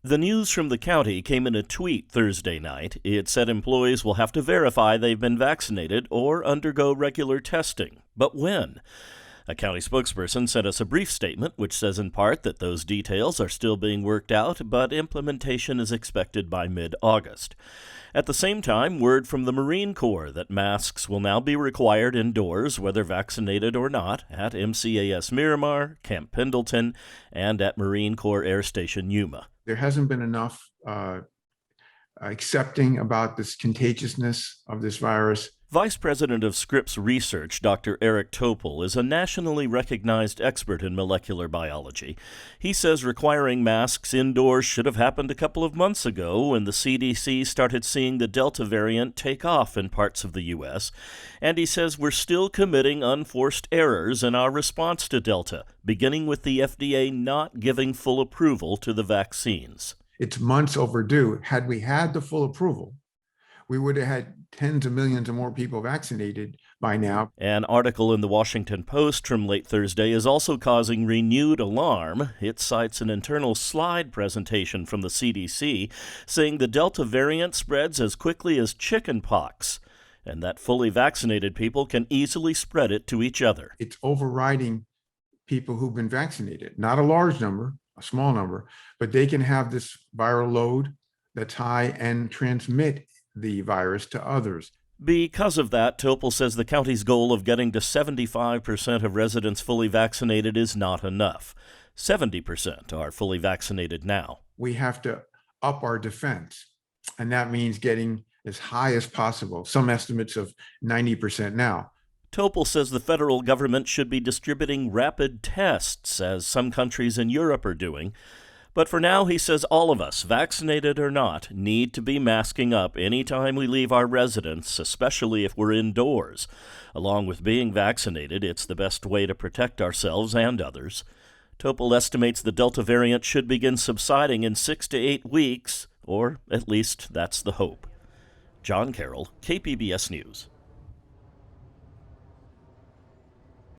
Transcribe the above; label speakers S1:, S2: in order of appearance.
S1: The news from the county came in a tweet Thursday night. It said employees will have to verify they've been vaccinated or undergo regular testing. But when? A county spokesperson sent us a brief statement which says in part that those details are still being worked out, but implementation is expected by mid-August. At the same time, word from the Marine Corps that masks will now be required indoors, whether vaccinated or not, at MCAS Miramar, Camp Pendleton, and at Marine Corps Air Station Yuma.
S2: There hasn't been enough accepting about this contagiousness of this virus.
S1: Vice President of Scripps Research, Dr. Eric Topol, is a nationally recognized expert in molecular biology. He says requiring masks indoors should have happened a couple of months ago when the CDC started seeing the Delta variant take off in parts of the U.S., and he says we're still committing unforced errors in our response to Delta, beginning with the FDA not giving full approval to the vaccines.
S2: It's months overdue. Had we had the full approval, we would have had tens of millions of more people vaccinated by now.
S1: An article in the Washington Post from late Thursday is also causing renewed alarm. It cites an internal slide presentation from the CDC saying the Delta variant spreads as quickly as chicken pox, and that fully vaccinated people can easily spread it to each other.
S2: It's overriding people who've been vaccinated. Not a large number, a small number, but they can have this viral load that's high and transmit the virus to others.
S1: Because of that, Topol says the county's goal of getting to 75% of residents fully vaccinated is not enough. 70% are fully vaccinated now.
S2: We have to up our defense, and that means getting as high as possible. Some estimates of 90% now.
S1: Topol says the federal government should be distributing rapid tests, as some countries in Europe are doing. But for now, he says all of us, vaccinated or not, need to be masking up anytime we leave our residence, especially if we're indoors. Along with being vaccinated, it's the best way to protect ourselves and others. Topol estimates the Delta variant should begin subsiding in 6 to 8 weeks, or at least that's the hope. John Carroll, KPBS News.